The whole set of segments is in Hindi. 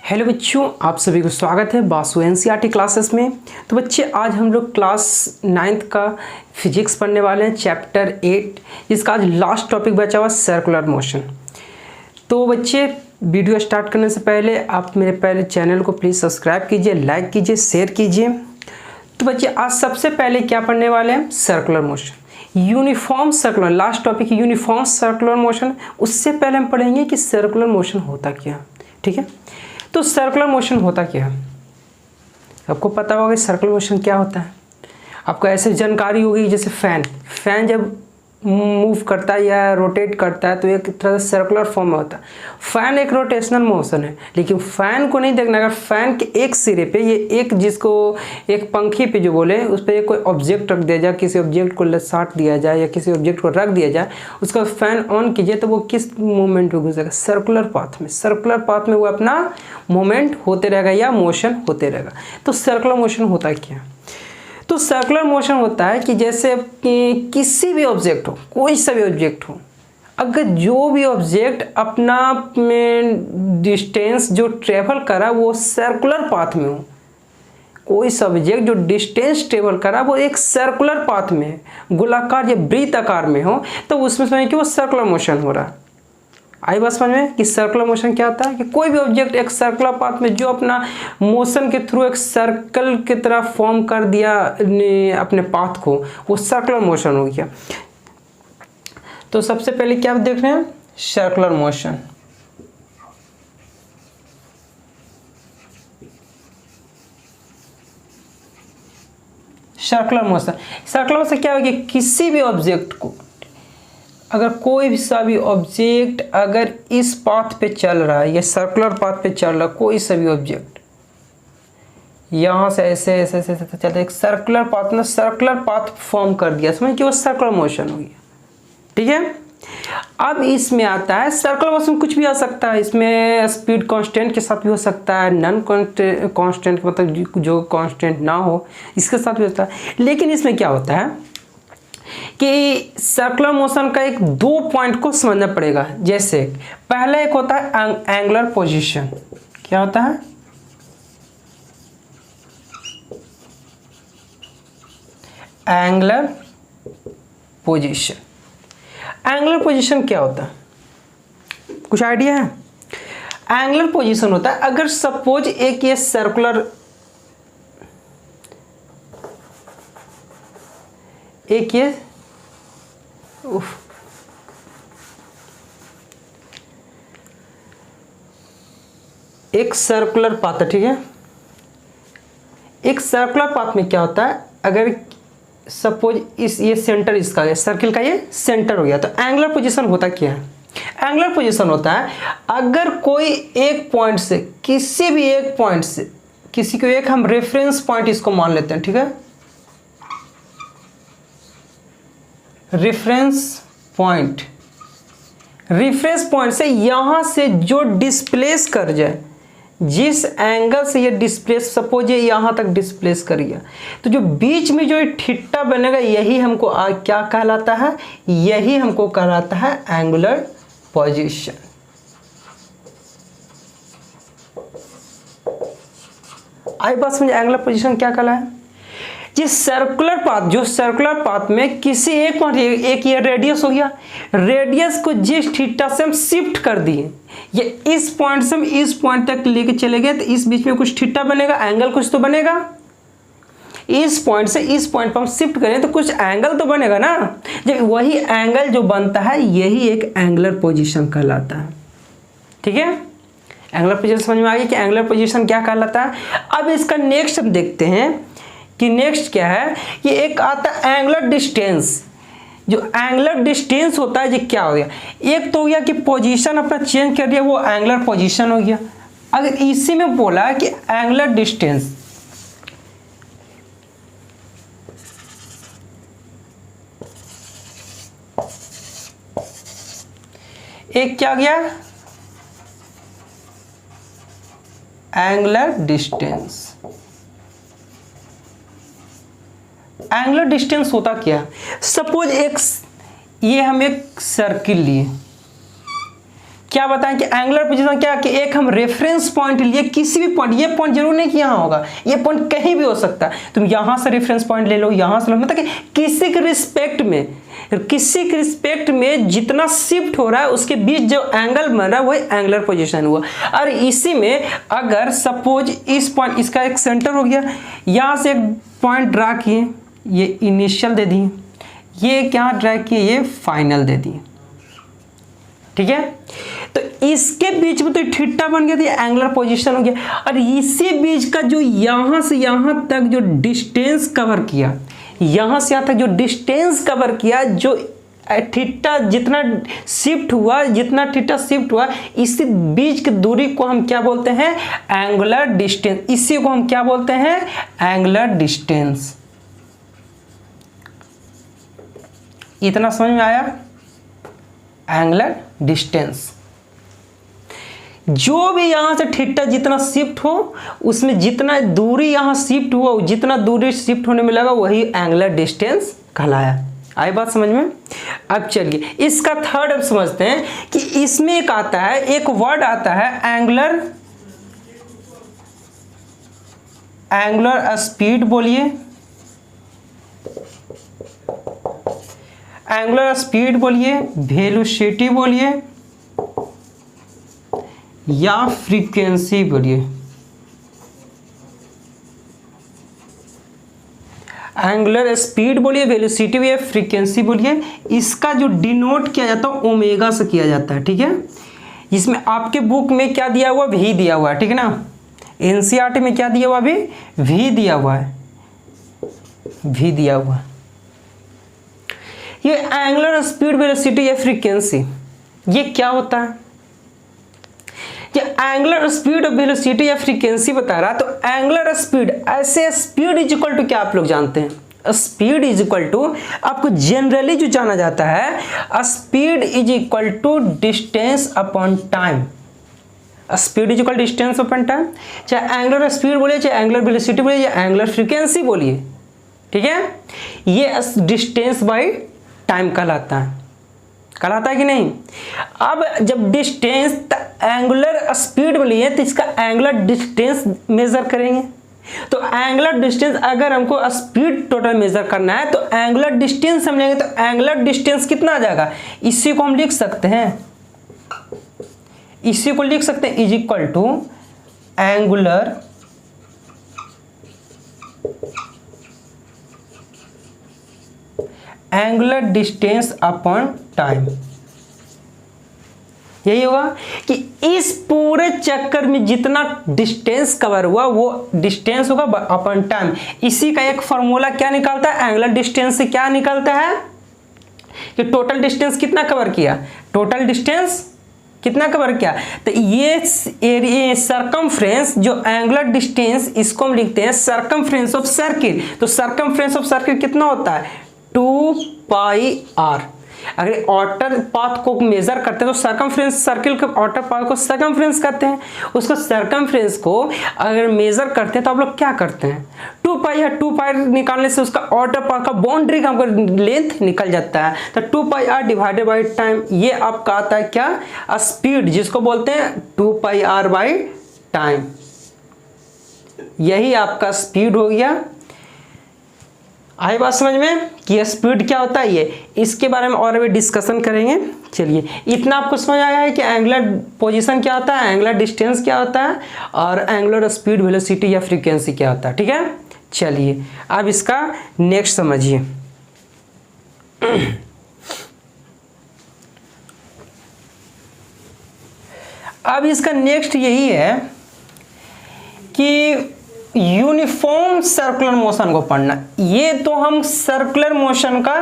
हेलो बच्चों, आप सभी को स्वागत है बासु एनसीईआरटी क्लासेस में। तो बच्चे आज हम लोग क्लास 9th का फिजिक्स पढ़ने वाले हैं, चैप्टर 8, जिसका आज लास्ट टॉपिक बचा हुआ सर्कुलर मोशन। तो बच्चे वीडियो स्टार्ट करने से पहले आप मेरे पहले चैनल को प्लीज़ सब्सक्राइब कीजिए, लाइक कीजिए, शेयर कीजिए। तो बच्चे आज सबसे पहले क्या पढ़ने वाले हैं? Circular motion, uniform circular. Last topic uniform circular motion. उससे पहले हम पढ़ेंगे कि सर्कुलर मोशन होता क्या। ठीक है, तो सर्कुलर मोशन होता क्या है? आपको पता होगा कि सर्कुलर मोशन क्या होता है। आपको ऐसे जानकारी होगी जैसे फैन जब मूव करता है या रोटेट करता है तो एक तरह से सर्कुलर फॉर्म में होता है। फैन एक रोटेशनल मोशन है, लेकिन फैन को नहीं देखना। अगर फैन के एक सिरे पे ये एक, जिसको एक पंखी पे जो बोले, उस पर कोई ऑब्जेक्ट रख दिया जाए, किसी ऑब्जेक्ट को साट दिया जाए या किसी ऑब्जेक्ट को रख दिया जाए, उसका फैन ऑन कीजिए तो वो किस मूवमेंट में घुसेगा? सर्कुलर पाथ में। सर्कुलर पाथ में वो अपना मूवमेंट होते रहेगा या मोशन होते रहेगा। तो सर्कुलर मोशन होता क्या है? तो सर्कुलर मोशन होता है कि जैसे कि किसी भी ऑब्जेक्ट हो, कोई सा भी ऑब्जेक्ट हो, अगर जो भी ऑब्जेक्ट अपना डिस्टेंस जो ट्रेवल करा वो सर्कुलर पाथ में हो, कोई सा ऑब्जेक्ट जो डिस्टेंस ट्रेवल करा वो एक सर्कुलर पाथ में है, गोलाकार या वृत्त आकार में हो, तो उसमें समझिए कि वो सर्कुलर मोशन हो रहा है। आई बात समझ में कि सर्कुलर मोशन क्या होता है? कि कोई भी ऑब्जेक्ट एक सर्कुलर पाथ में जो अपना मोशन के थ्रू एक सर्कल की तरह फॉर्म कर दिया अपने पाथ को, वो सर्कुलर मोशन हो गया। तो सबसे पहले क्या देख रहे हैं? Circular motion. सर्कुलर मोशन क्या होगा? किसी भी ऑब्जेक्ट को, अगर कोई सा भी ऑब्जेक्ट अगर इस पाथ पे चल रहा है, ये सर्कुलर पाथ पे चल रहा है, कोई सा भी ऑब्जेक्ट यहाँ से ऐसे ऐसे ऐसे चलते, एक सर्कुलर पाथ में सर्कुलर पाथ फॉर्म कर दिया, समझ कि वो सर्कुलर मोशन हो गया। ठीक है, अब इसमें आता है सर्कुलर मोशन, कुछ भी आ सकता है इसमें। स्पीड कांस्टेंट के साथ भी हो सकता है, नॉन कांस्टेंट मतलब जो कांस्टेंट ना हो, इसके साथ भी होता है। लेकिन इसमें क्या होता है कि सर्कुलर मोशन का एक दो पॉइंट को समझना पड़ेगा। जैसे पहला एक होता है एंगुलर पोजीशन। क्या होता है? Angular position. एंगुलर पोजीशन क्या होता है? कुछ आइडिया है? एंगुलर पोजीशन होता है अगर सपोज एक ये सर्कुलर, एक ये एक सर्कुलर पाथ है। ठीक है, एक सर्कुलर पाथ में क्या होता है? अगर सपोज ये सेंटर इसका है, सर्किल का ये सेंटर हो गया, तो एंगुलर पोजीशन होता क्या है? एंगुलर पोजीशन होता है अगर कोई एक पॉइंट से, किसी भी एक पॉइंट से, किसी को एक हम रेफरेंस पॉइंट इसको मान लेते हैं। ठीक है, रेफरेंस पॉइंट से यहां से जो डिस्प्लेस कर जाए, जिस एंगल से ये डिस्प्लेस, सपोज ये यहां तक डिस्प्लेस कर गया, तो जो बीच में जो थीटा बनेगा यही हमको क्या कहलाता है? यही हमको कहलाता है एंगुलर पोजीशन। आई बात समझ? एंगुलर पोजीशन क्या कहला है? जिस सर्कुलर पाथ, जो सर्कुलर पाथ में किसी एक पॉइंट, एक ये रेडियस हो गया, रेडियस को जिस थीटा से हम शिफ्ट कर दिए, ये इस पॉइंट से हम इस पॉइंट तक लेके चले गए, तो इस बीच में कुछ थीटा बनेगा, एंगल कुछ तो बनेगा। इस पॉइंट से इस पॉइंट पर हम शिफ्ट करें तो कुछ एंगल तो बनेगा ना। जब वही एंगल जो बनता है यही एक एंगुलर पोजीशन कहलाता है। ठीक है, एंगुलर पोजीशन समझ में आ गई कि एंगुलर पोजीशन क्या कहलाता है। अब इसका नेक्स्ट हम देखते हैं कि नेक्स्ट क्या है। ये एक आता है एंगुलर डिस्टेंस। जो एंगुलर डिस्टेंस होता है, ये क्या हो गया? एक तो हो गया कि पोजीशन अपना चेंज कर दिया, वो एंगुलर पोजीशन हो गया। अगर इसी में बोला कि एंगुलर डिस्टेंस, एक क्या हो गया? Angular distance. एंगुलर डिस्टेंस होता क्या? सपोज एक, ये हम एक सर्किल लिए, क्या बताएं कि एंगुलर पोजीशन क्या कि एक हम रेफरेंस पॉइंट लिए किसी भी पॉइंट, ये पॉइंट जरूर नहीं कि यहाँ होगा, ये पॉइंट कहीं भी हो सकता है, तुम यहाँ से रेफरेंस पॉइंट ले लो, यहाँ से लो, मतलब कि किसी के रिस्पेक्ट में जितना शिफ्ट हो रहा है उसके बीच जो एंगल बन रहा है वही एंगुलर पोजीशन हुआ। और इसी में अगर सपोज इस पॉइंट, इसका एक सेंटर हो गया, यहाँ से एक पॉइंट ड्रा किए, ये इनिशियल दे दिए, ये क्या ड्रा किए, ये फाइनल दे दिए, ठीक है। तो इसके बीच में तो थीटा बन गया, तो एंगुलर पोजीशन हो गया। और इसी बीच का जो यहाँ से यहाँ तक जो डिस्टेंस कवर किया, यहाँ से यहाँ तक जो डिस्टेंस कवर किया, जो थीटा जितना शिफ्ट हुआ, इसी बीच की दूरी को हम क्या बोलते हैं, एंगुलर डिस्टेंस। इसी को हम क्या बोलते हैं, एंगुलर डिस्टेंस। इतना समझ में आया, एंगुलर डिस्टेंस। जो भी यहां से थीटा जितना शिफ्ट हो, उसमें जितना दूरी यहां शिफ्ट हुआ, जितना दूरी शिफ्ट होने में लगा, वही एंगुलर डिस्टेंस कहलाया। आई बात समझ में। अब चलिए इसका थर्ड अब समझते हैं कि इसमें एक आता है, एक वर्ड आता है एंगुलर स्पीड, बोलिए एंगुलर स्पीड बोलिए, वेलोसिटी बोलिए, या फ्रीक्वेंसी बोलिए। एंगुलर स्पीड बोलिए, वेलोसिटी बोलिए, फ्रीक्वेंसी बोलिए। इसका जो डिनोट किया जाता है ओमेगा से किया जाता है, ठीक है। इसमें आपके बुक में क्या दिया हुआ, भी दिया हुआ है, ठीक है ना। एनसीईआरटी में क्या दिया हुआ, अभी भी दिया हुआ है, भी दिया हुआ है। ये एंगुलर स्पीड, वेलोसिटी या फ्रीक्वेंसी, ये क्या होता है। ये एंगुलर स्पीड और वेलोसिटी या फ्रीक्वेंसी बता रहा है। तो एंगुलर स्पीड, ऐसे स्पीड इज इक्वल टू क्या आप लोग जानते हैं, स्पीड इज इक्वल टू, आपको जनरली जो जाना जाता है, speed is equal to distance upon time. Speed is equal distance upon time, चाहे एंगुलर स्पीड बोलिए, चाहे एंगुलर वेलोसिटी बोलिए, या एंगुलर फ्रीक्वेंसी बोलिए, ठीक है। ये डिस्टेंस बाई टाइम कहलाता है कि नहीं। अब जब डिस्टेंस एंगुलर स्पीड बोलिए तो इसका एंगुलर डिस्टेंस मेजर करेंगे। तो एंगुलर डिस्टेंस, अगर हमको स्पीड टोटल मेजर करना है तो एंगुलर डिस्टेंस हम लेंगे, तो एंगुलर डिस्टेंस कितना आ जाएगा, इसी को हम लिख सकते हैं, इसी को लिख सकते हैं is equal to angular distance upon time. यही होगा कि इस पूरे चक्कर में जितना डिस्टेंस कवर हुआ वो डिस्टेंस होगा अपॉन टाइम। इसी का एक फॉर्मूला क्या निकलता है, एंगुलर डिस्टेंस से क्या निकलता है कि टोटल डिस्टेंस कितना कवर किया, टोटल डिस्टेंस कितना कवर किया। तो ये सरकमफ्रेंस जो एंगुलर डिस्टेंस, इसको हम लिखते हैं सरकमफ्रेंस ऑफ सर्किल। तो सरकमफ्रेंस ऑफ सर्किल कितना होता है, 2πr। अगर आउटर पाथ को मेजर करते हैं तो सरकमफ्रेंस सर्किल के आउटर पाथ को सरकमफ्रेंस कहते हैं। उसको सरकमफ्रेंस को अगर मेजर करते हैं तो आप लोग क्या करते हैं, 2π है, 2π निकालने से उसका आउटर पाथ का बाउंड्री का लेंथ निकल जाता है। तो 2πr डिवाइडेड बाई टाइम, ये आपका आता है क्या, स्पीड, जिसको बोलते हैं 2πr बाई टाइम। यही आपका स्पीड हो गया। आई बात समझ में कि स्पीड क्या होता है, ये इसके बारे में और अभी डिस्कशन करेंगे। चलिए इतना आपको समझ आया है कि एंगुलर पोजीशन क्या होता है, एंगुलर डिस्टेंस क्या होता है, और एंगुलर स्पीड, वेलोसिटी या फ्रीक्वेंसी क्या होता है, ठीक है। चलिए अब इसका नेक्स्ट समझिए। अब इसका नेक्स्ट यही है कि यूनिफॉर्म सर्कुलर मोशन को पढ़ना। ये तो हम सर्कुलर मोशन का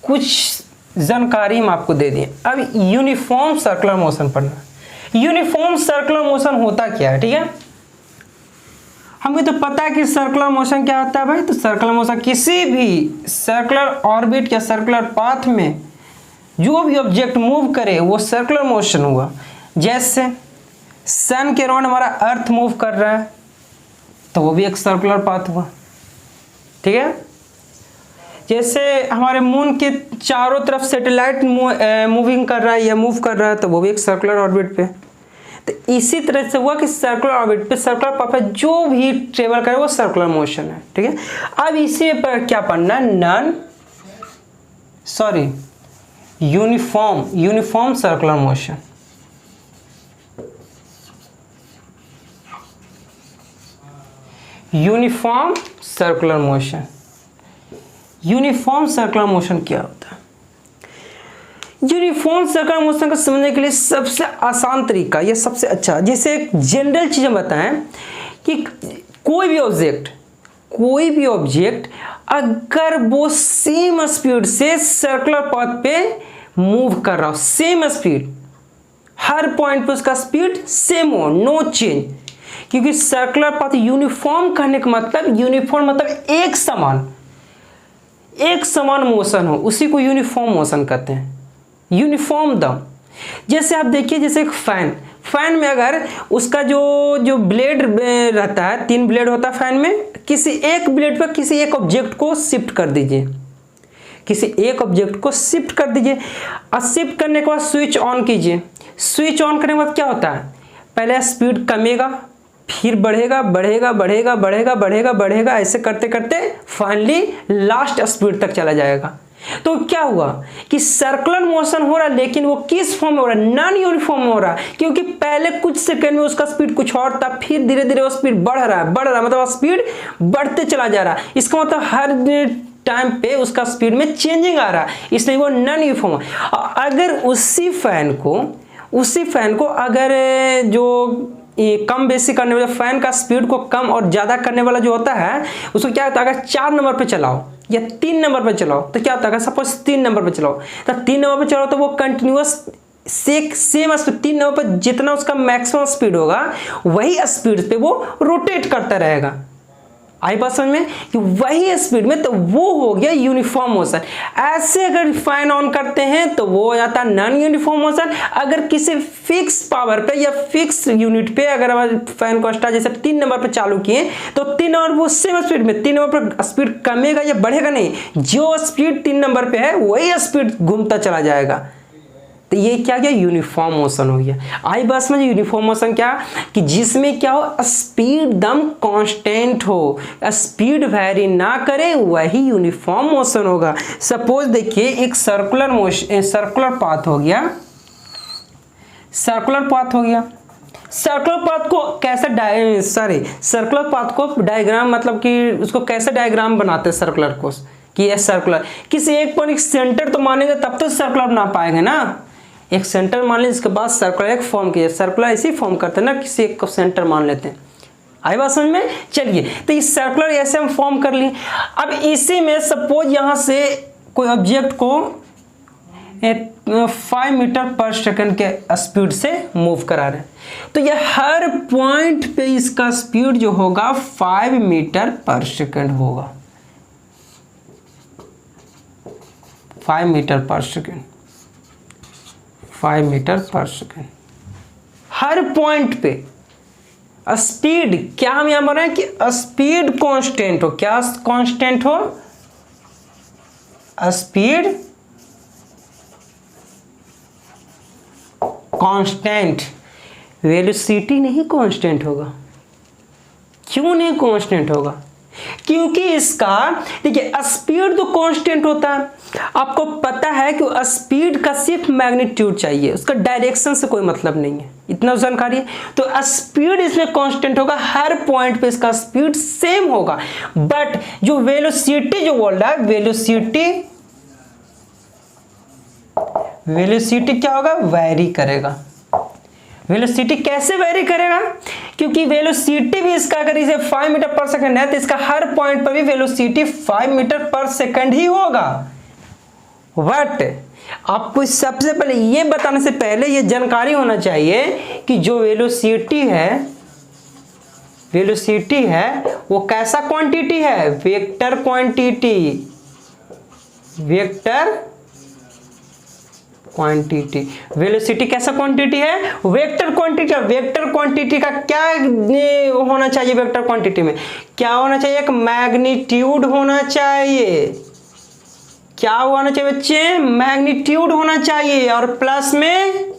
कुछ जानकारी हम आपको दे दें। अब यूनिफॉर्म सर्कुलर मोशन पढ़ना। यूनिफॉर्म सर्कुलर मोशन होता क्या है, ठीक है। हमें तो पता है कि सर्कुलर मोशन क्या होता है भाई। तो सर्कुलर मोशन किसी भी सर्कुलर ऑर्बिट या सर्कुलर पाथ में जो भी ऑब्जेक्ट मूव करे वो सर्कुलर मोशन हुआ। जैसे सन के अराउंड हमारा अर्थ मूव कर रहा है तो वो भी एक सर्कुलर पाथ हुआ, ठीक है। जैसे हमारे मून के चारों तरफ सैटेलाइट मूविंग कर रहा है या मूव कर रहा है तो वो भी एक सर्कुलर ऑर्बिट पे। तो इसी तरह से हुआ कि सर्कुलर ऑर्बिट पे सर्कुलर पाथ पे जो भी ट्रेवल करे वो सर्कुलर मोशन है, ठीक है। अब इसी पर क्या पढ़ना, uniform circular motion. Uniform circular motion, uniform circular motion क्या होता है? यूनिफॉर्म सर्कुलर मोशन को समझने के लिए सबसे आसान तरीका या सबसे अच्छा, जैसे एक जनरल चीज़ हम बताएं कि कोई भी ऑब्जेक्ट अगर वो सेम स्पीड से सर्कुलर पाथ पे मूव कर रहा हो, सेम स्पीड, हर पॉइंट पे उसका स्पीड सेम हो, नो चेंज, क्योंकि सर्कुलर पाथ यूनिफॉर्म कहने का मतलब, यूनिफॉर्म मतलब एक समान मोशन हो, उसी को यूनिफॉर्म मोशन कहते हैं, यूनिफॉर्म दम। जैसे आप देखिए, जैसे एक फैन में अगर उसका जो ब्लेड रहता है, 3 ब्लेड होता है फैन में, किसी एक ब्लेड पर किसी एक ऑब्जेक्ट को शिफ्ट कर दीजिए, और शिफ्ट करने के बाद स्विच ऑन कीजिए। स्विच ऑन करने के बाद क्या होता है, पहले स्पीड कमेगा, फिर बढ़ेगा, ऐसे करते करते फाइनली लास्ट स्पीड तक चला जाएगा। तो क्या हुआ कि सर्कुलर मोशन हो रहा है, लेकिन वो किस फॉर्म में हो रहा है, नॉन यूनिफॉर्म हो रहा है, क्योंकि पहले कुछ सेकंड में उसका स्पीड कुछ और था, फिर धीरे धीरे वो स्पीड बढ़ रहा है, मतलब स्पीड बढ़ते चला जा रहा है। इसका मतलब हर टाइम पे उसका स्पीड में चेंजिंग आ रहा है, इसलिए वो नॉन यूनिफॉर्म। अगर उसी फैन को अगर जो कम बेसी करने वाला, फैन का स्पीड को कम और ज़्यादा करने वाला जो होता है, उसको क्या होता है, अगर 4 नंबर पे चलाओ या 3 नंबर पे चलाओ तो क्या होता है, सपोज 3 नंबर पे चलाओ, तो 3 नंबर पे चलाओ तो वो कंटिन्यूअस सेम स्पीड, 3 नंबर पर जितना उसका मैक्सिमम स्पीड होगा वही स्पीड पे वो रोटेट करता रहेगा। आई बात समझ में, कि वही स्पीड में, तो वो हो गया यूनिफॉर्म मोशन। ऐसे अगर फैन ऑन करते हैं तो वो हो जाता है नॉन यूनिफॉर्म मोशन। अगर किसी फिक्स पावर पे या फिक्स यूनिट पे अगर हमारे फैन को स्टार्ट जैसे 3 नंबर पे चालू किए तो 3 नंबर वो सेम स्पीड में, 3 नंबर पर स्पीड कमेगा या बढ़ेगा नहीं, जो स्पीड 3 नंबर पे है वही स्पीड घूमता चला जाएगा। तो ये क्या गया, यूनिफॉर्म मोशन हो गया। आई बस में यूनिफॉर्म मोशन क्या, कि जिसमें क्या हो, स्पीड दम कांस्टेंट हो, स्पीड वेरी ना करे, वही यूनिफॉर्म मोशन होगा। सपोज देखिए एक सर्कुलर पाथ हो गया, सर्कुलर पाथ को कैसे सर्कुलर पाथ को डायग्राम, मतलब कि उसको कैसे डायग्राम बनाते हैं सर्कुलर को, कि ये सर्कुलर किसी एक पॉइंट सेंटर तो मानेंगे तब तो सर्कुलर बना पाएंगे ना, एक सेंटर मान लीजिए, इसके बाद सर्कुलर एक फॉर्म किया, सर्कुलर इसी फॉर्म करते हैं ना, किसी एक को सेंटर मान लेते हैं। आई बात समझ में, चलिए तो इस सर्कुलर ऐसे हम फॉर्म कर लिए। अब इसी में सपोज यहाँ से कोई ऑब्जेक्ट को 5 मीटर पर सेकंड के स्पीड से मूव करा रहे हैं, तो ये हर पॉइंट पे इसका स्पीड जो होगा 5 मीटर पर सेकंड होगा, 5 मीटर पर सेकंड हर पॉइंट पे। स्पीड क्या हम यहां बोल रहे हैं कि स्पीड कांस्टेंट हो, क्या कांस्टेंट हो, स्पीड कांस्टेंट, वेलोसिटी नहीं कांस्टेंट होगा। क्यों नहीं कांस्टेंट होगा, क्योंकि इसका देखिए स्पीड तो कांस्टेंट होता है, आपको पता है कि स्पीड का सिर्फ मैग्नीट्यूड चाहिए, उसका डायरेक्शन से कोई मतलब नहीं है, इतना जानकारी है। तो स्पीड इसमें कांस्टेंट होगा, हर पॉइंट पे इसका स्पीड सेम होगा, बट जो वेलोसिटी जो बोल रहा है, वेलोसिटी क्या होगा, वेरी करेगा। वेलोसिटी कैसे वेरी करेगा, क्योंकि वेलोसिटी भी इसका अगर इसे 5 मीटर पर सेकंड है तो इसका हर पॉइंट पर भी वेलोसिटी 5 मीटर पर सेकंड ही होगा। बट आपको सबसे पहले ये बताने से पहले ये जानकारी होना चाहिए कि जो वेलोसिटी है वो कैसा क्वांटिटी है, वेक्टर क्वांटिटी। वेलोसिटी कैसा क्वांटिटी है, वेक्टर क्वांटिटी। वेक्टर क्वांटिटी का क्या होना चाहिए, वेक्टर क्वांटिटी में क्या होना चाहिए, एक मैग्नीट्यूड होना चाहिए। क्या होना चाहिए बच्चे, मैग्नीट्यूड होना चाहिए और प्लस में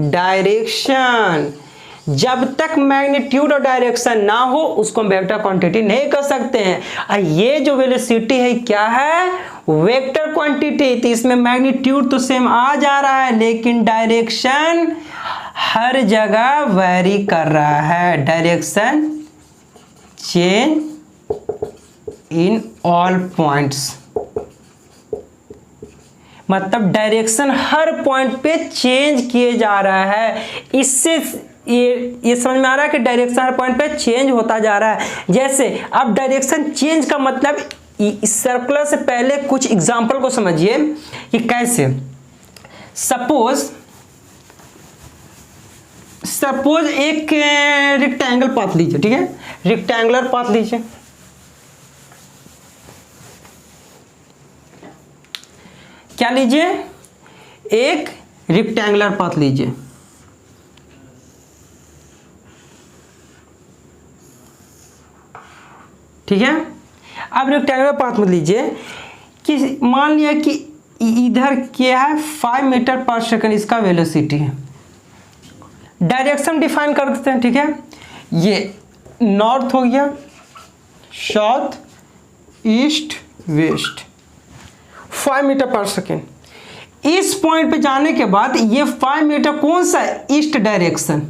डायरेक्शन। जब तक मैग्नीट्यूड और डायरेक्शन ना हो उसको हम वेक्टर क्वांटिटी नहीं कर सकते हैं। ये जो वेलोसिटी है क्या है, वेक्टर क्वांटिटी। तो इसमें मैग्नीट्यूड तो सेम आ जा रहा है लेकिन डायरेक्शन हर जगह वेरी कर रहा है। Direction change in all points, मतलब डायरेक्शन हर पॉइंट पे चेंज किए जा रहा है। इससे ये समझ में आ रहा है कि डायरेक्शन हर पॉइंट पे चेंज होता जा रहा है। जैसे अब डायरेक्शन चेंज का मतलब, इस सर्कुलर से पहले कुछ एग्जांपल को समझिए कि कैसे। सपोज एक रेक्टेंगल पाथ लीजिए, ठीक है, रेक्टेंगुलर पाथ लीजिए। क्या लीजिए, एक रेक्टेंगुलर पाथ लीजिए। ठीक है, अब रेक्टेंगुलर पाथ में लीजिए कि मान लिया कि इधर क्या है 5 मीटर पर सेकंड इसका वेलोसिटी है। डायरेक्शन डिफाइन कर देते हैं, ठीक है। ये नॉर्थ हो गया, south, east, waste, 5 metre per second. इस पॉइंट पे जाने के बाद ये 5 मीटर कौन सा है, ईस्ट डायरेक्शन।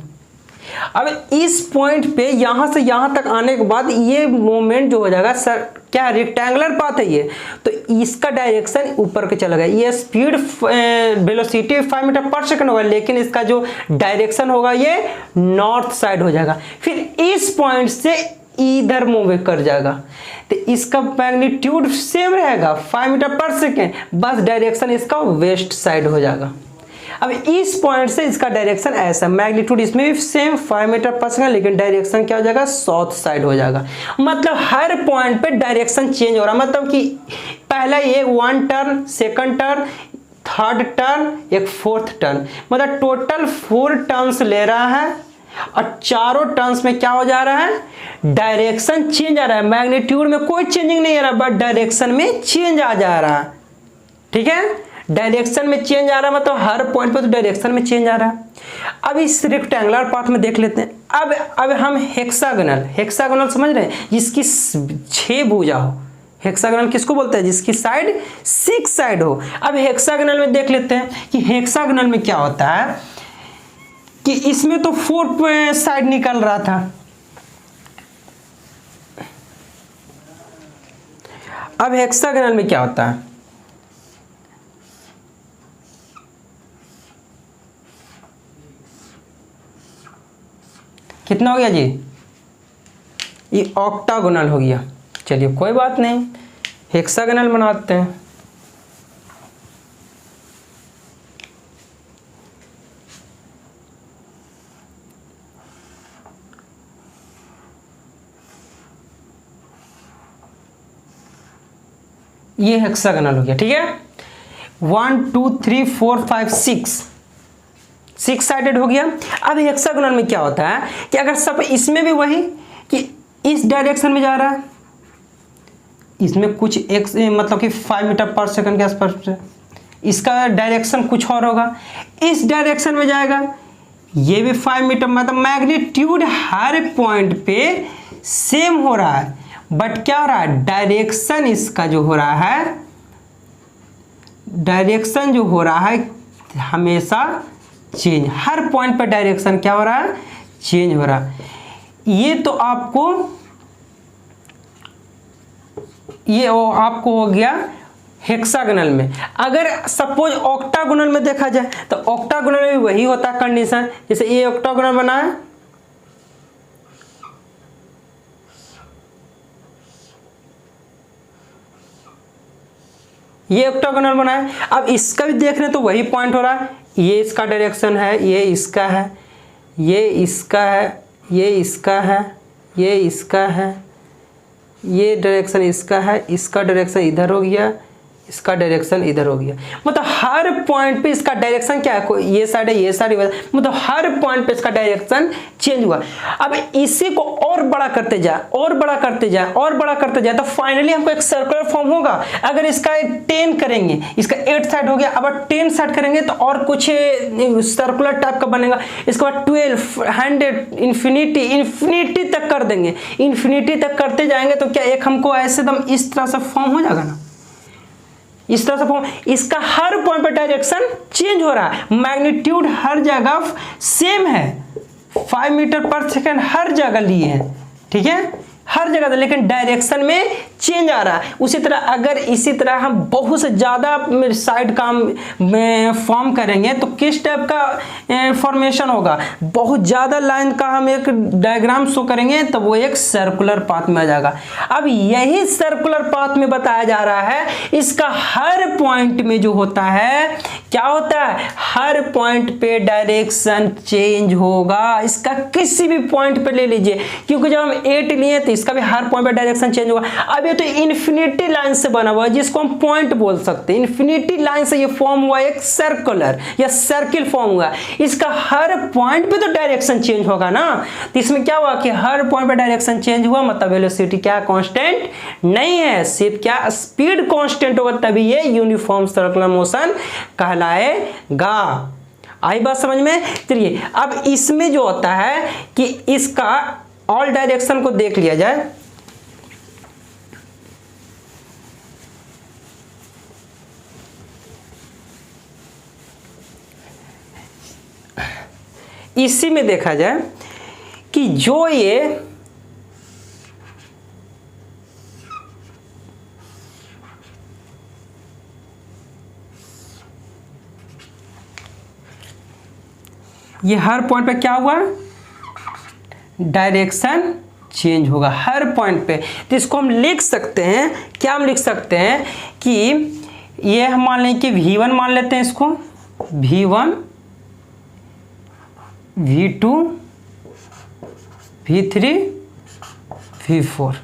अब इस पॉइंट पे यहां से यहां तक आने के बाद ये मोमेंट जो हो जाएगा, सर क्या रेक्टेंगुलर पाथ है ये, तो इसका डायरेक्शन ऊपर के चला गया। ये स्पीड वेलोसिटी 5 मीटर पर सेकंड होगा लेकिन इसका जो डायरेक्शन होगा ये नॉर्थ साइड हो जाएगा। फिर इस पॉइंट से इधर मूव कर जाएगा तो इसका मैग्नीट्यूड सेम रहेगा 5 मीटर पर सेकेंड, बस डायरेक्शन इसका वेस्ट साइड हो जाएगा। अब इस पॉइंट से इसका डायरेक्शन ऐसा, मैग्नीट्यूड इसमें भी सेम 5 मीटर पर सेकेंड लेकिन डायरेक्शन क्या हो जाएगा, साउथ साइड हो जाएगा। मतलब हर पॉइंट पे डायरेक्शन चेंज हो रहा है, मतलब कि पहला ये 1 turn, second turn, third turn, एक फोर्थ टर्न, मतलब टोटल 4 टर्न्स ले रहा है और चारों टर्न्स में क्या हो जा रहा है, डायरेक्शन चेंज आ रहा है। मैग्नीट्यूड में कोई चेंजिंग नहीं आ रहा बट डायरेक्शन में चेंज आ जा रहा है। ठीक है, डायरेक्शन में चेंज आ रहा है मतलब हर पॉइंट पर तो डायरेक्शन में चेंज आ रहा है। अब इस रेक्टेंगुलर पाथ में देख लेते हैं। अब हम हेक्सागोनल समझ रहे हैं, जिसकी 6 भुजा हो। हेक्सागोनल किसको बोलते हैं, जिसकी साइड 6 साइड हो। अब हेक्सागोनल में देख लेते हैं कि हेक्सागोनल में क्या होता है कि इसमें तो 4 साइड निकल रहा था। अब हेक्सागोनल में क्या होता है, कितना हो गया जी, ये ऑक्टागोनल हो गया। चलिए कोई बात नहीं, हेक्सागोनल बनाते हैं। ये हेक्सागोनल हो गया, ठीक है। 1 2 3 4 5 6 साइडेड हो गया। अब हेक्सागोनल में क्या होता है कि अगर सब इसमें भी वही कि इस डायरेक्शन में जा रहा है, इसमें कुछ एक मतलब कि 5 मीटर पर सेकंड के आसपास, इसका डायरेक्शन कुछ और होगा, इस डायरेक्शन में जाएगा, ये भी 5 मीटर, मतलब मैग्नीट्यूड हर पॉइंट पे सेम हो रहा है बट क्या हो रहा है, डायरेक्शन इसका जो हो रहा है, डायरेक्शन जो हो रहा है हमेशा चेंज, हर पॉइंट पर डायरेक्शन क्या हो रहा है, चेंज हो रहा है। ये तो आपको हो गया हेक्सागोनल में। अगर सपोज ऑक्टागोनल में देखा जाए तो ऑक्टागोनल में भी वही होता है कंडीशन। जैसे ये ऑक्टागोनल बना है, ये ऑक्टागोनल बना है। अब इसका भी देख रहे हैं तो वही पॉइंट हो रहा है, ये इसका डायरेक्शन है, ये इसका है, ये इसका है, ये इसका है, ये इसका है, ये डायरेक्शन इसका है, इसका डायरेक्शन इधर हो गया, इसका डायरेक्शन इधर हो गया, मतलब हर पॉइंट पे इसका डायरेक्शन क्या है, ये साइड है, ये साइड, मतलब हर पॉइंट पे इसका डायरेक्शन चेंज हुआ। अब इसी को और बड़ा करते जाए, और बड़ा करते जाए, और बड़ा करते जाए, तो फाइनली हमको एक सर्कुलर फॉर्म होगा। अगर इसका 10 करेंगे, इसका 8 साइड हो गया, अब 10 साइड करेंगे तो और कुछ सर्कुलर टाइप का बनेगा। इसके बाद 12, 100, इन्फिनिटी, इन्फिनिटी तक कर देंगे। इन्फिनिटी तक करते जाएंगे तो क्या एक हमको ऐसे दम इस तरह से फॉर्म हो जाएगा ना, इस तरह से फॉर्म। इसका हर पॉइंट पर डायरेक्शन चेंज हो रहा है, मैग्नीट्यूड हर जगह सेम है, 5 मीटर पर सेकेंड हर जगह लिए हैं, ठीक है, हर जगह, लेकिन डायरेक्शन में चेंज आ रहा है। उसी तरह अगर इसी तरह हम बहुत से ज़्यादा साइड का में फॉर्म करेंगे तो किस टाइप का फॉर्मेशन होगा, बहुत ज़्यादा लाइन का हम एक डायग्राम शो करेंगे तो वो एक सर्कुलर पाथ में आ जाएगा। अब यही सर्कुलर पाथ में बताया जा रहा है, इसका हर पॉइंट में जो होता है क्या होता है, हर पॉइंट पे डायरेक्शन चेंज होगा। इसका किसी भी पॉइंट पे ले लीजिए, क्योंकि जब हम 8 लिए तो इसका भी हर पॉइंट पे डायरेक्शन चेंज होगा। अब ये तो इन्फिनिटी लाइन से बना हुआ है जिसको हम पॉइंट बोल सकते हैं। इन्फिनिटी लाइन से ये फॉर्म हुआ एक सर्कुलर या सर्किल फॉर्म हुआ, इसका हर पॉइंट पे तो डायरेक्शन चेंज होगा ना। तो इसमें क्या हुआ कि हर पॉइंट पे डायरेक्शन चेंज हुआ, मतलब वेलोसिटी क्या कांस्टेंट नहीं है, सिर्फ क्या स्पीड कांस्टेंट होगा, तभी ये यूनिफॉर्म सर्कुलर मोशन कहलाएगा। आई बात समझ में। चलिए अब इसमें जो होता है कि इसका ऑल डायरेक्शन को देख लिया जाए। इसी में देखा जाए कि जो ये हर पॉइंट पे क्या हुआ, डायरेक्शन चेंज होगा हर पॉइंट पे। तो इसको हम लिख सकते हैं, क्या हम लिख सकते हैं कि ये हम मान लें कि V1 मान लेते हैं, इसको V1, V2, V3, V4,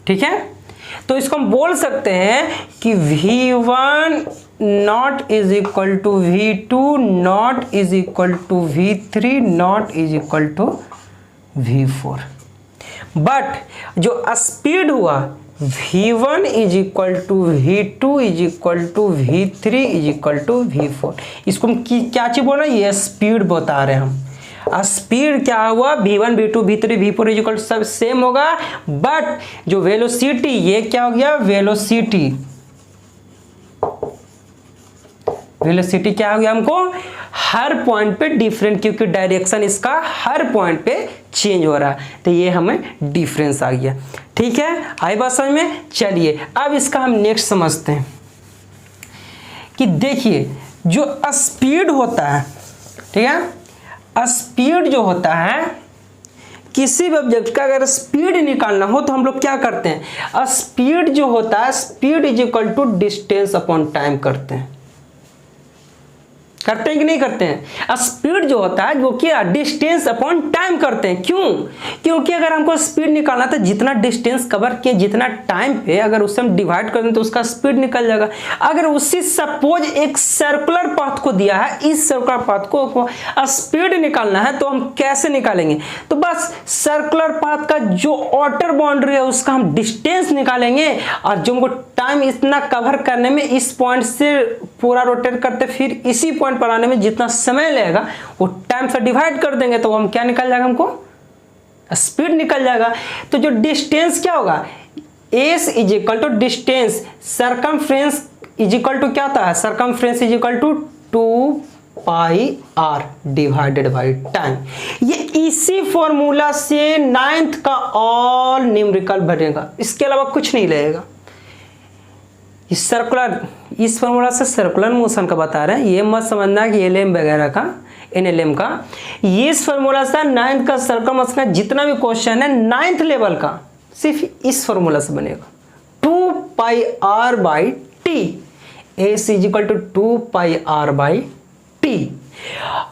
ठीक है। तो इसको हम बोल सकते हैं कि V1 not is equal to V2 not is equal to V3 not is equal to V4। But जो स्पीड हुआ V1 is equal to V2 is equal to V3 is equal to V4। इसको हम क्या चीज बोल रहे हैं, ये स्पीड बता रहे हैं हम। स्पीड क्या हुआ, V1 V2 V3 V4 is equal सब सेम होगा, बट जो वेलोसिटी ये क्या हो गया, वेलोसिटी क्या हो गया हमको हर पॉइंट पे डिफरेंट, क्योंकि डायरेक्शन इसका हर पॉइंट पे चेंज हो रहा है, तो ये हमें डिफरेंस आ गया। ठीक है, आई बात समझ में। चलिए अब इसका हम नेक्स्ट समझते हैं कि देखिए जो स्पीड होता है, ठीक है, स्पीड जो होता है किसी भी ऑब्जेक्ट का अगर स्पीड निकालना हो तो हम लोग क्या करते हैं, स्पीड जो होता है speed is equal to distance upon time करते हैं कि नहीं करते हैं। स्पीड जो होता है वो क्या, डिस्टेंस अपॉन टाइम करते हैं। क्यों, क्योंकि अगर हमको स्पीड निकालना तो जितना डिस्टेंस कवर किए जितना टाइम पे अगर उससे हम डिवाइड कर दें तो उसका स्पीड निकल जाएगा। अगर उसी सपोज एक सर्कुलर पाथ को दिया है, इस सर्कुलर पाथ को स्पीड निकालना है तो हम कैसे निकालेंगे, तो बस सर्कुलर पाथ का जो आउटर बाउंड्री है उसका हम डिस्टेंस निकालेंगे और जो हमको टाइम इतना कवर करने में इस पॉइंट से पूरा रोटेट करते फिर इसी पॉइंट पर आने में जितना समय लगेगा वो टाइम से डिवाइड कर देंगे तो हम क्या निकल जाएगा, हमको स्पीड निकल जाएगा। तो जो डिस्टेंस क्या होगा, S is equal to distance, circumference is equal to क्या था, circumference is equal to 2 pi are divided by time. ये इसी फॉर्मूला से 9th का ऑल न्यूमेरिकल बनेगा, इसके अलावा कुछ नहीं लगेगा। इस सर्कुलर, इस फॉर्मूला से सर्कुलर मोशन का बता रहे हैं, ये मत समझना कि एलएम वगैरह का, एनएलएम का। ये इस फॉर्मूला से 9th का सर्कुलर मोशन का जितना भी क्वेश्चन है 9th लेवल का सिर्फ इस फॉर्मूला से बनेगा, 2 pi r by t, s is equal to 2 pi r by t.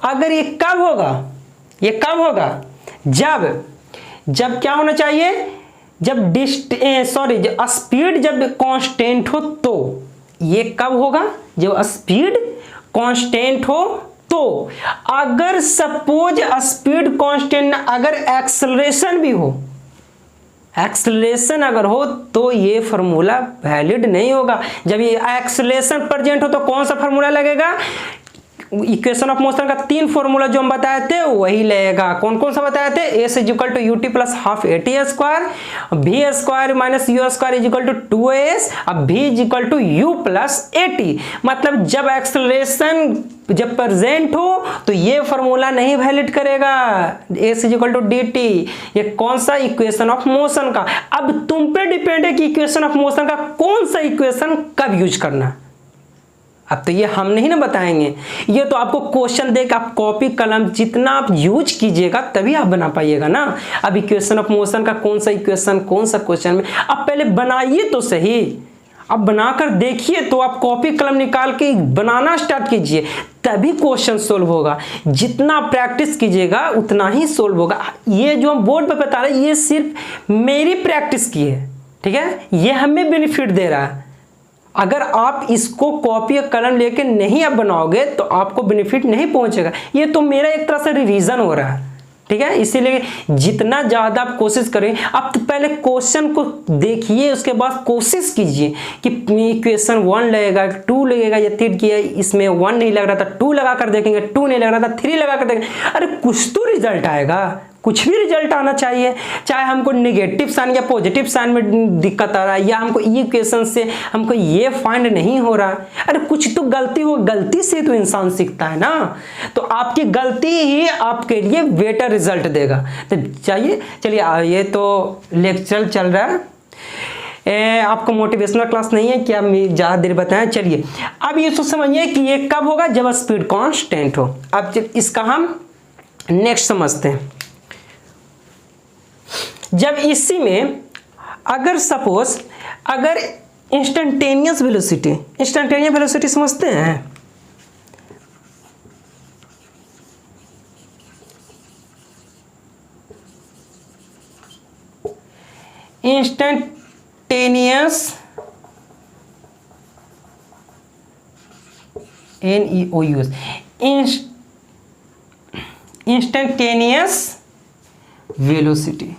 अगर ये कब होगा, ये कब होगा, जब क्या होना चाहिए, जब स्पीड जब कांस्टेंट हो तो ये कब होगा, जब स्पीड कांस्टेंट हो तो। अगर सपोज स्पीड कांस्टेंट, अगर एक्सेलरेशन भी हो, एक्सेलरेशन अगर हो तो ये फार्मूला वैलिड नहीं होगा। जब ये एक्सेलरेशन प्रेजेंट हो तो कौन सा फार्मूला लगेगा, इक्वेशन ऑफ मोशन का 3 फॉर्मूला जो हम बताए थे वही लगेगा। कौन कौन सा बताए थे, s is equal to u t plus half a t square, v square minus u square is equal to 2as, अब v is equal to u plus a t. मतलब जब एक्सेलरेशन जब प्रेजेंट हो तो ये फॉर्मूला नहीं वैलिड करेगा, S is equal to D T. ये कौन सा, इक्वेशन ऑफ मोशन का। अब तुम पे डिपेंड है कि इक्वेशन ऑफ मोशन का कौन सा इक्वेशन कब यूज करना। अब तो ये हम नहीं ना बताएंगे, ये तो आपको क्वेश्चन देकर आप कॉपी कलम जितना आप यूज कीजिएगा तभी आप बना पाइएगा ना। अब इक्वेशन ऑफ मोशन का कौन सा इक्वेशन कौन सा क्वेश्चन में, आप पहले बनाइए तो सही, अब बनाकर देखिए तो आप कॉपी कलम निकाल के बनाना स्टार्ट कीजिए तभी क्वेश्चन सोल्व होगा। जितना प्रैक्टिस कीजिएगा उतना ही सोल्व होगा। ये जो हम बोर्ड पर बता रहे हैं ये सिर्फ मेरी प्रैक्टिस की है, ठीक है, ये हमें बेनिफिट दे रहा है। अगर आप इसको कॉपी या कलम लेके नहीं आप बनाओगे तो आपको बेनिफिट नहीं पहुंचेगा। ये तो मेरा एक तरह से रिवीजन हो रहा है, ठीक है। इसीलिए जितना ज़्यादा आप कोशिश करें, आप तो पहले क्वेश्चन को देखिए उसके बाद कोशिश कीजिए कि इक्वेशन 1 लगेगा 2 लगेगा या 3 किया, इसमें 1 नहीं लग रहा था 2 लगा कर देखेंगे, 2 नहीं लग रहा था 3 लगा कर देखेंगे। अरे कुछ तो रिजल्ट आएगा, कुछ भी रिजल्ट आना चाहिए। चाहे हमको नेगेटिव साइन या पॉजिटिव साइन में दिक्कत आ रहा है, या हमको ई इक्वेशन से हमको ये फाइंड नहीं हो रहा, अरे कुछ तो गलती हो, गलती से तो इंसान सीखता है ना। तो आपकी गलती ही आपके लिए बेटर रिजल्ट देगा। तो चलिए ये तो लेक्चर चल रहा है, आपको मोटिवेशनल क्लास नहीं है कि आप ज़्यादा देर बताएं। चलिए अब ये तो समझिए कि ये कब होगा, जब स्पीड कांस्टेंट हो। अब इसका हम नेक्स्ट समझते हैं। जब इसी में अगर सपोज अगर इंस्टेंटेनियस वेलोसिटी समझते हैं, instantaneous NEOUS instantaneous velocity.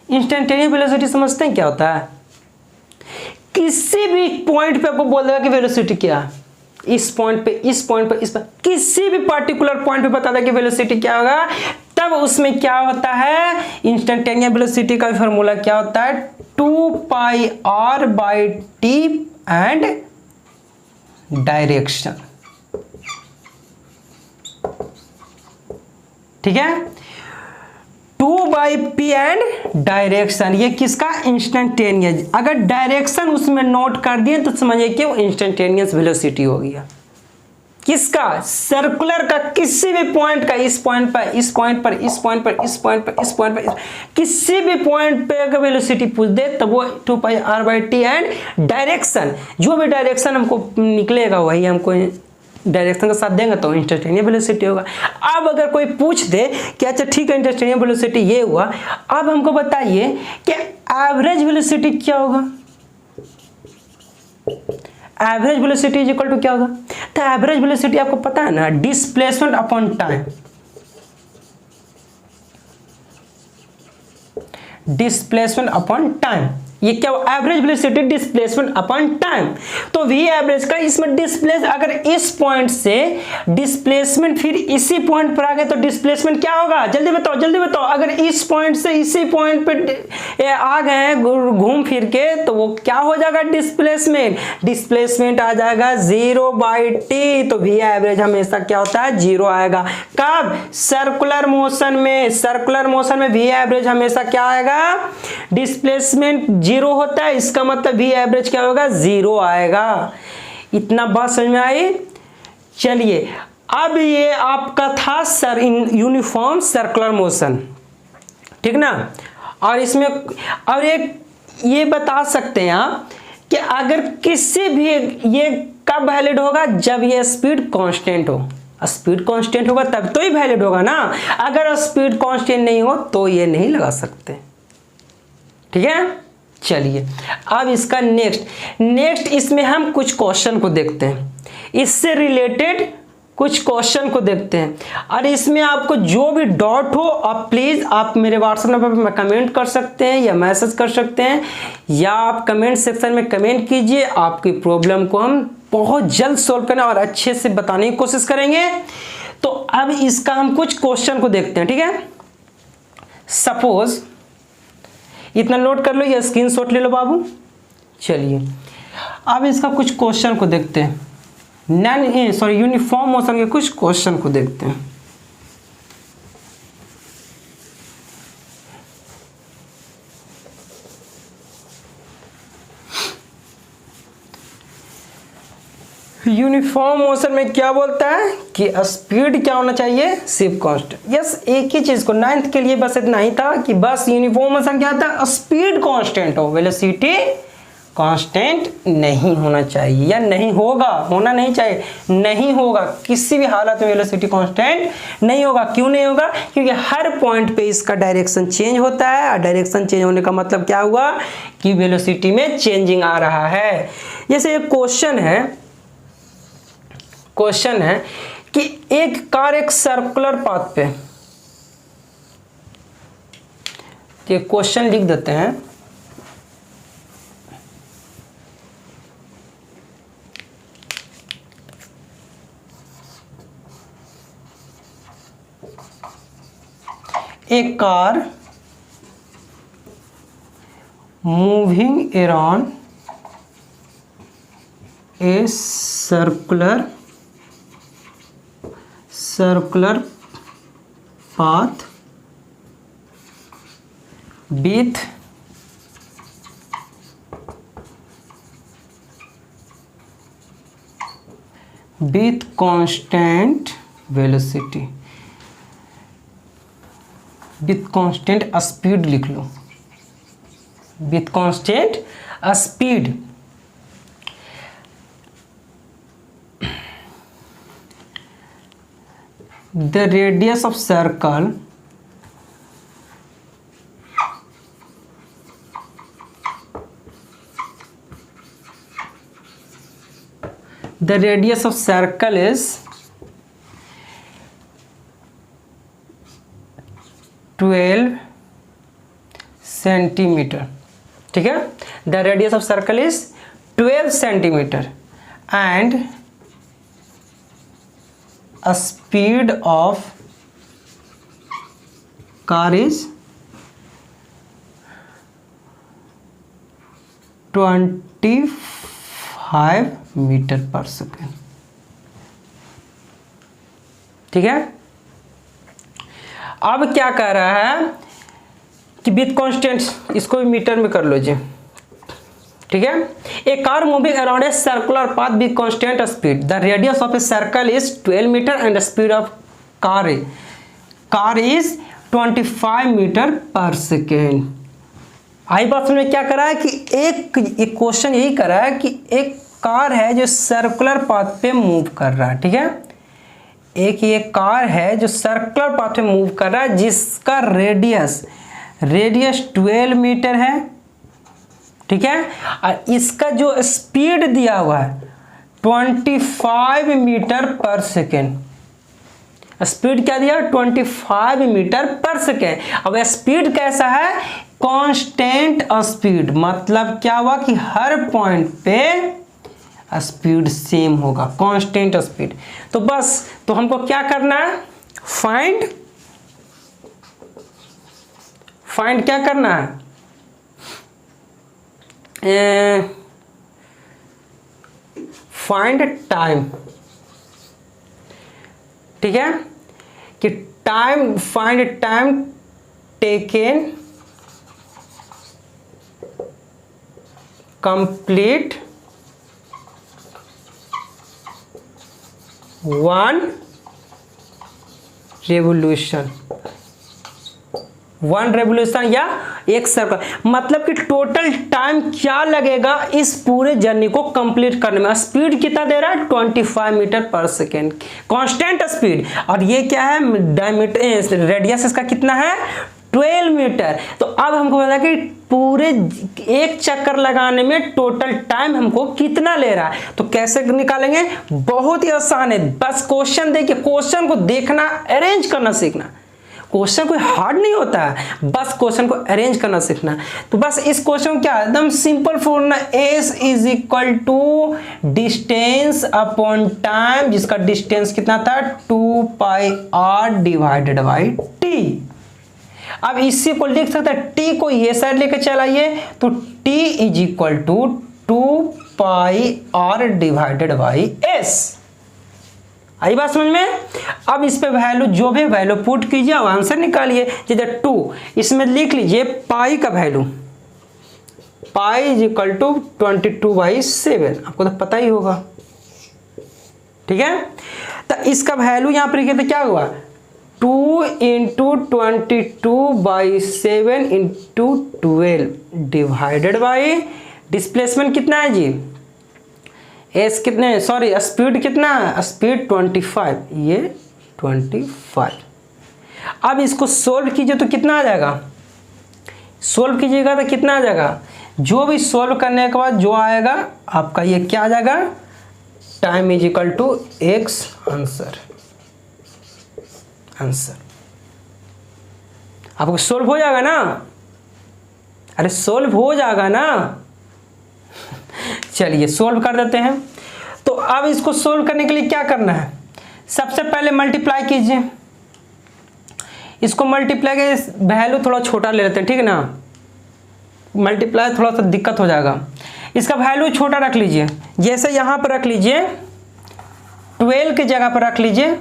Instantaneous velocity समझते हैं क्या होता है, किसी भी पॉइंट पे आपको बोल देगा कि वेलोसिटी क्या है, इस पॉइंट पे इस पॉइंट पे इस पर किसी भी पर्टिकुलर पॉइंट पे बता देगा कि वेलोसिटी क्या होगा, तब उसमें क्या होता है, इंस्टेंटेनियस वेलोसिटी का फॉर्मूला क्या होता है, 2πr/t एंड डायरेक्शन, ठीक है, 2/p एंड डायरेक्शन। ये किसका, इंस्टेंटेनियस। अगर डायरेक्शन उसमें नोट कर दिए तो समझिए कि वो इंस्टेंटेनियस वेलोसिटी हो गया। किसका, सर्कुलर का, किसी भी पॉइंट का, इस पॉइंट पर इस पॉइंट पर इस पॉइंट पर इस पॉइंट पर इस पॉइंट पर किसी भी पॉइंट पे अगर वेलोसिटी पूछ दे तब वो 2πr/t एंड डायरेक्शन, जो भी डायरेक्शन हमको निकलेगा वही हमको डायरेक्शन का साथ देंगे तो इंस्टेंटेनियस वेलोसिटी होगा। अब अगर कोई पूछ दे कि अच्छा ठीक है इंस्टेंटेनियस वेलोसिटी ये हुआ, अब हमको बताइए कि एवरेज वेलोसिटी क्या होगा। Average velocity is equal to क्या होगा, तो एवरेज वेलोसिटी आपको पता है ना, displacement upon time. Displacement upon time, ये क्या हो, average velocity displacement upon time. तो वी एवरेज का इसमें डिस्प्लेस, अगर इस पॉइंट से डिस्प्लेसमेंट फिर इसी पॉइंट पर आ गए तो डिस्प्लेसमेंट क्या होगा, जल्दी बताओ जल्दी बताओ। अगर इस पॉइंट से इसी पॉइंट पे आ गए घूम फिर के तो वो क्या हो जाएगा, डिस्प्लेसमेंट। डिस्प्लेसमेंट आ जाएगा 0/t, तो वी एवरेज हमेशा क्या होता है, 0 आएगा। कब, सर्कुलर मोशन में। सर्कुलर मोशन में वी एवरेज हमेशा क्या आएगा, डिस्प्लेसमेंट 0 होता है, इसका मतलब वी एवरेज क्या होगा, 0 आएगा। इतना बात समझ में आई। चलिए अब ये आपका था यूनिफॉर्म सर्कुलर मोशन, ठीक ना। और इसमें और एक ये बता सकते हैं आप कि अगर किसी भी, ये कब वैलिड होगा, जब ये स्पीड कांस्टेंट हो। स्पीड कांस्टेंट होगा तब तो ही वैलिड होगा ना। अगर स्पीड कांस्टेंट नहीं हो तो ये नहीं लगा सकते। ठीक है, चलिए अब इसका नेक्स्ट इसमें हम कुछ क्वेश्चन को देखते हैं, इससे रिलेटेड कुछ क्वेश्चन को देखते हैं। और इसमें आपको जो भी डाउट हो आप प्लीज़ आप मेरे व्हाट्सएप नंबर पर कमेंट कर सकते हैं या मैसेज कर सकते हैं, या आप कमेंट सेक्शन में कमेंट कीजिए। आपकी प्रॉब्लम को हम बहुत जल्द सॉल्व करने और अच्छे से बताने की कोशिश करेंगे। तो अब इसका हम कुछ क्वेश्चन को देखते हैं। ठीक है, सपोज इतना नोट कर लो या स्क्रीनशॉट ले लो बाबू। चलिए अब इसका कुछ क्वेश्चन को देखते हैं, यूनिफॉर्म मोशन के कुछ क्वेश्चन को देखते हैं। यूनिफॉर्म मोशन में क्या बोलता है कि स्पीड क्या होना चाहिए, शिफ्ट कांस्टेंट। यस, एक ही चीज को 9th के लिए बस इतना ही था कि बस यूनिफॉर्म मोशन क्या था, स्पीड कांस्टेंट हो, वेलोसिटी कांस्टेंट नहीं होना चाहिए, या नहीं होगा, होना नहीं चाहिए, नहीं होगा, किसी भी हालत में वेलोसिटी कांस्टेंट नहीं होगा। क्यों नहीं होगा, क्योंकि हर पॉइंट पे इसका डायरेक्शन चेंज होता है, और डायरेक्शन चेंज होने का मतलब क्या हुआ कि वेलोसिटी में चेंजिंग आ रहा है। जैसे एक क्वेश्चन है कि एक कार एक सर्कुलर पाथ पे, ये क्वेश्चन लिख देते हैं। A car moving around a circular path with constant velocity, with constant speed लिख लो, with constant speed. The radius of circle is 12 centimetre. ठीक है, the radius of circle is 12 centimetre and speed of car is 25 metre per second. ठीक है, अब क्या कह रहा है कि विथ कांस्टेंट, इसको भी मीटर में कर लो जी। ठीक है, a car moving around a circular path with constant speed, the radius of a circle is 12 metre and the speed of car is 25 metre per second. आई बात में क्या करा है कि एक क्वेश्चन यही करा है कि एक कार है जो सर्कुलर पाथ पे मूव कर रहा है। ठीक है, एक ये कार है जो सर्कुलर पाथ पे मूव कर रहा है, जिसका रेडियस 12 मीटर है। ठीक है, और इसका जो स्पीड दिया हुआ है 25 मीटर पर सेकेंड। स्पीड क्या दिया, 25 मीटर पर सेकेंड। अब स्पीड कैसा है, कांस्टेंट स्पीड, मतलब क्या हुआ कि हर पॉइंट पे स्पीड सेम होगा, कांस्टेंट स्पीड। तो बस, तो हमको क्या करना है, फाइंड क्या करना है, फाइंड टाइम। ठीक है, कि find time taken complete 1 revolution। 1 revolution या 1 सर्कल। मतलब कि टोटल टाइम क्या लगेगा इस पूरे जर्नी को कंप्लीट करने में। स्पीड कितना दे रहा है 25 metre per second, constant speed. और ये क्या है डायमीटर, रेडियस इसका कितना है 12 मीटर। तो अब हमको पता कि पूरे एक चक्कर लगाने में टोटल टाइम हमको कितना ले रहा है। तो कैसे निकालेंगे, बहुत ही आसान है। बस क्वेश्चन देखिए, क्वेश्चन को देखना, अरेंज करना सीखना। क्वेश्चन कोई हार्ड नहीं होता है, बस क्वेश्चन को अरेंज करना सीखना। तो बस इस क्वेश्चन को क्या एकदम simple formula S is equal to distance upon time, जिसका डिस्टेंस कितना था 2 pi are divided by T. अब इसी को लिख सकते हैं, टी को ये साइड लेकर चलाइए तो T is equal to 2 pi are divided by s. आई बात समझ में। अब इस पे वैल्यू, जो भी वैल्यू पुट कीजिए और आंसर निकालिए। जैसे 2 इसमें लिख लीजिए पाई का value, pi is equal to 22/7, आपको तो पता ही होगा, ठीक है। तो इसका वैल्यू यहां पर लिखे तो क्या हुआ 2 into 22/7 into 12 divided by displacement कितना है जी, एस कितने, सॉरी स्पीड कितना है, स्पीड 25, ये 25। अब इसको सोल्व कीजिए तो कितना आ जाएगा, सोल्व कीजिएगा तो कितना आ जाएगा, जो भी सोल्व करने के बाद जो आएगा आपका ये क्या आ जाएगा, time is equal to X answer. आपको सोल्व हो जाएगा ना, अरे सोल्व हो जाएगा ना। चलिए सोल्व कर देते हैं। तो अब इसको सोल्व करने के लिए क्या करना है, सबसे पहले मल्टीप्लाई कीजिए। इसको मल्टीप्लाई के वैल्यू थोड़ा छोटा ले लेते हैं, ठीक है ना, मल्टीप्लाई थोड़ा सा दिक्कत हो जाएगा। इसका वैल्यू छोटा रख लीजिए, जैसे यहाँ पर रख लीजिए 12 की जगह पर रख लीजिए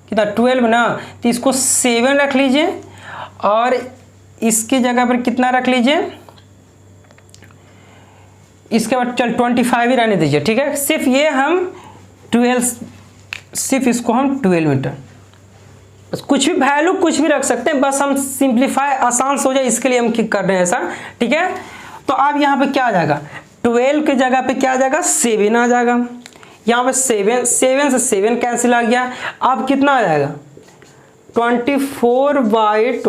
कितना 12 ना, तो इसको 7 रख लीजिए और इसकी जगह पर कितना रख लीजिए, इसके बाद चल 25 ही रहने दीजिए, ठीक है। सिर्फ ये हम 12, सिर्फ इसको हम 12 मीटर, बस कुछ भी वैल्यू कुछ भी रख सकते हैं, बस हम सिंप्लीफाई आसान से हो जाए इसके लिए हम कर रहे हैं ऐसा, ठीक है। तो अब यहाँ पे क्या आ जाएगा, 12 की जगह पे क्या आ जाएगा 7 आ जाएगा, यहाँ पे 7 से 7 कैंसिल आ गया। अब कितना आ जाएगा 24/25,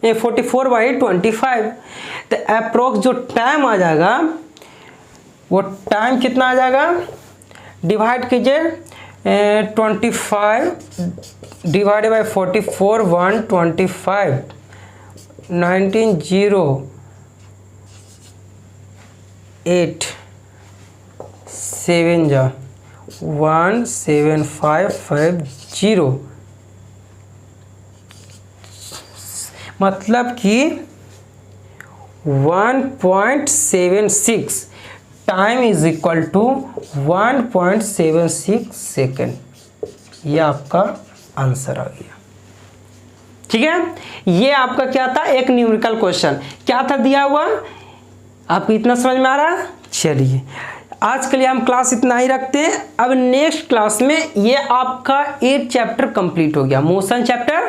44/25। तो अप्रोक्स जो टाइम आ जाएगा वो टाइम कितना आ जाएगा, डिवाइड कीजिए 25 डिवाइडेड बाई 44, 125, 1908 7 जा 17550, मतलब कि 1.76 time is equal to 1.76 second. ये आपका आंसर आ गया, ठीक है। ये आपका क्या था, एक न्यूमेरिकल क्वेश्चन क्या था दिया हुआ, आपको इतना समझ में आ रहा। चलिए आज के लिए हम क्लास इतना ही रखते हैं। अब नेक्स्ट क्लास में ये आपका 8 चैप्टर कंप्लीट हो गया, मोशन चैप्टर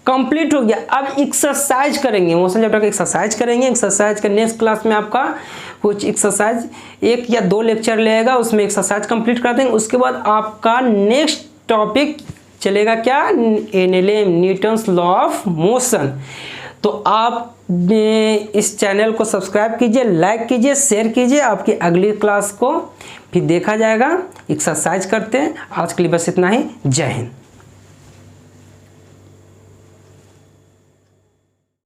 कंप्लीट हो गया। अब एक्सरसाइज करेंगे, मोशन चैप्टर का एक्सरसाइज करेंगे। एक्सरसाइज का नेक्स्ट क्लास में आपका कुछ एक्सरसाइज 1 या 2 लेक्चर लेगा, उसमें एक्सरसाइज कंप्लीट कर देंगे। उसके बाद आपका नेक्स्ट टॉपिक चलेगा क्या, NLM Newton's law of motion. तो आप इस चैनल को सब्सक्राइब कीजिए, लाइक कीजिए, शेयर कीजिए। आपकी अगली क्लास को फिर देखा जाएगा। एक्सरसाइज करते हैं। आज के लिए बस इतना ही। जय हिंद।